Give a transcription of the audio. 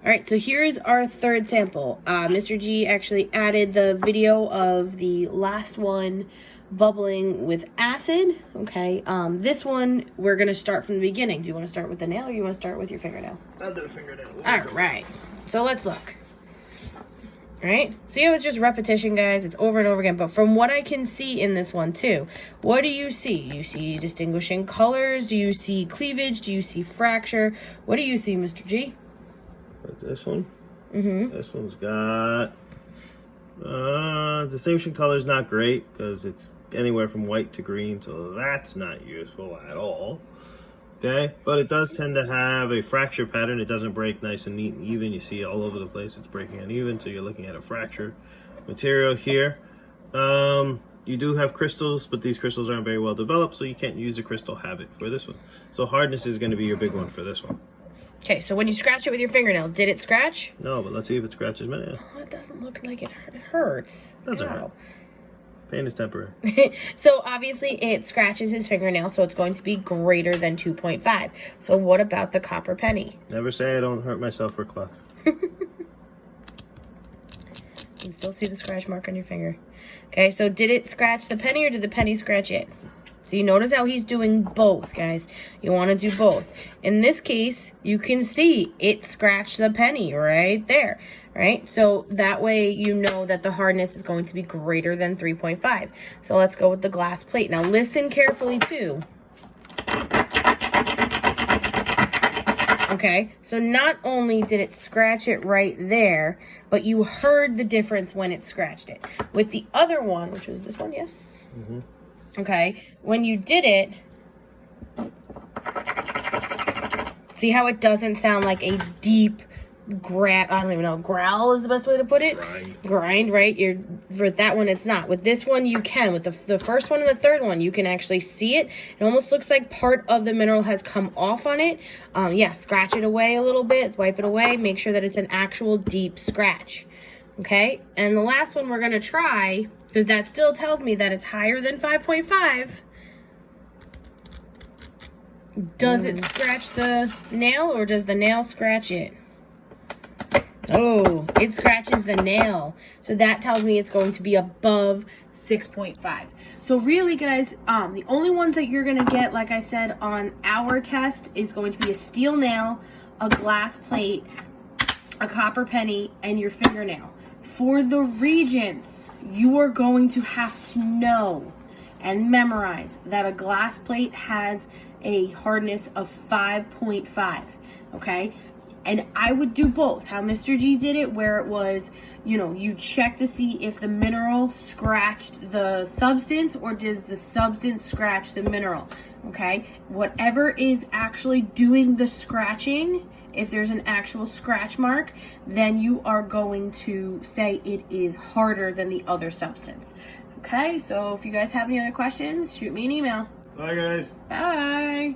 right, so here's our third sample. Mr. G actually added the video of the last one bubbling with acid. Okay, this one we're gonna start from the beginning. Do you want to start with the nail or you want to start with your fingernail? I'll do a fingernail. All right, so let's look. All right, see how it's just repetition, guys? It's over and over again. But from what I can see in this one too, what do you see? You see distinguishing colors? Do you see cleavage? Do you see fracture? What do you see, Mr. G? This one? Mm-hmm. This one's got distinguishing colors not great because it's anywhere from white to green, so that's not useful at all. Okay, but it does tend to have a fracture pattern. It doesn't break nice and neat and even. You see all over the place it's breaking uneven, so you're looking at a fracture material here. You do have crystals, but these crystals aren't very well developed, so you can't use a crystal habit for this one. So hardness is going to be your big one for this one. Okay, so when you scratch it with your fingernail, did it scratch? No, but let's see if it scratches my nail. Oh, it doesn't look like it hurts. Doesn't hurt. Pain is temporary. So obviously it scratches his fingernail, so it's going to be greater than 2.5. So what about the copper penny? Never say I don't hurt myself for class. You can still see the scratch mark on your finger. Okay, so did it scratch the penny or did the penny scratch it? So you notice how he's doing both, guys. You want to do both. In this case, you can see it scratched the penny right there, right? So that way you know that the hardness is going to be greater than 3.5. So let's go with the glass plate. Now listen carefully too. Okay, so not only did it scratch it right there, but you heard the difference when it scratched it. With the other one, which was this one, yes? Mm-hmm. Okay, when you did it, see how it doesn't sound like a deep I don't even know, growl is the best way to put it? Grind, right? For that one, it's not. With this one, you can. With the first one and the third one, you can actually see it. It almost looks like part of the mineral has come off on it. Yeah, scratch it away a little bit, wipe it away, make sure that it's an actual deep scratch. Okay, and the last one we're going to try, because that still tells me that it's higher than 5.5. Does it scratch the nail or does the nail scratch it? Oh, it scratches the nail. So that tells me it's going to be above 6.5. So really, guys, the only ones that you're going to get, like I said, on our test is going to be a steel nail, a glass plate, a copper penny, and your fingernail. For the Regents, you are going to have to know and memorize that a glass plate has a hardness of 5.5, okay? And I would do both. How Mr. G did it, where it was, you know, you check to see if the mineral scratched the substance or does the substance scratch the mineral, okay? Whatever is actually doing the scratching, if there's an actual scratch mark, then you are going to say it is harder than the other substance. Okay, so if you guys have any other questions, shoot me an email. Bye, guys. Bye.